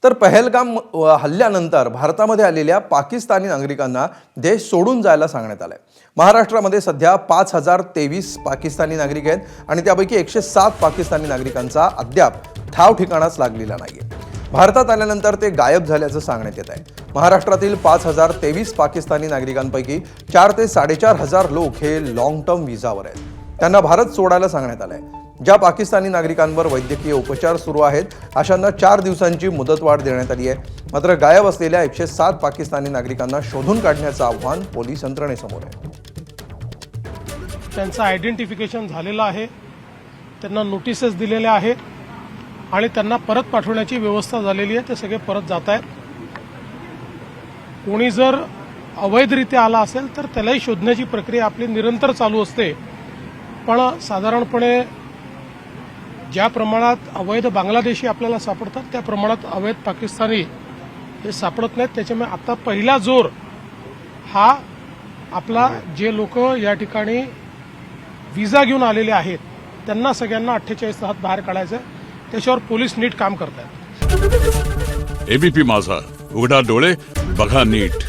तर पहलगाम हल्ल्यानंतर भारतामध्ये आलेल्या पाकिस्तानी नागरिकांना देश सोडून जायला सांगण्यात आलंय। महाराष्ट्रामध्ये सध्या 5023 पाकिस्तानी नागरिक आहेत आणि त्यापैकी 107 पाकिस्तानी नागरिकांचा अद्याप ठाव ठिकाणाच लागलेला नाहीये। भारतात आल्यानंतर ते गायब झाल्याचं सांगण्यात येत आहे। महाराष्ट्रातील 5023 पाकिस्तानी नागरिकांपैकी 4 ते 4,500 लोक हे लॉंग टर्म व्हिसावर आहेत। त्यांना भारत सोडायला सांगण्यात आलंय। ज्या पाकिस्तानी नागरिकांवर वैद्यकीय उपचार सुरू आहेत अशांना 4 दिवसांची मुदतवाढ देण्यात आली आहे। मात्र गायब असलेल्या 107 पाकिस्तानी नागरिकांना शोधून काढण्याचं आव्हान पोलीस यंत्रणेसमोर आहे। त्यांचं आयडेंटिफिकेशन झालेलं आहे, त्यांना नोटिसेस दिलेल्या आहेत आणि त्यांना परत पाठवण्याची व्यवस्था झालेली आहे। ते सगळे परत जात आहेत। कोणी जर अवैधरित्या आला असेल तर त्यालाही शोधण्याची प्रक्रिया आपली निरंतर चालू असते। पण साधारणपणे ज्या प्रमाणात अवैध बांगलादेशी आपल्याला सापडतात त्या प्रमाणात अवैध पाकिस्तानी हे सापडत नाहीत। त्याच्यामुळे आता पहिला जोर हा आपला जे लोक या ठिकाणी व्हिसा घेऊन आलेले आहेत त्यांना सगळ्यांना 48 तासात बाहेर काढायचं, त्याच्यावर पोलीस नीट काम करतात। एबीपी माझा, उघडा डोळे बघा नीट।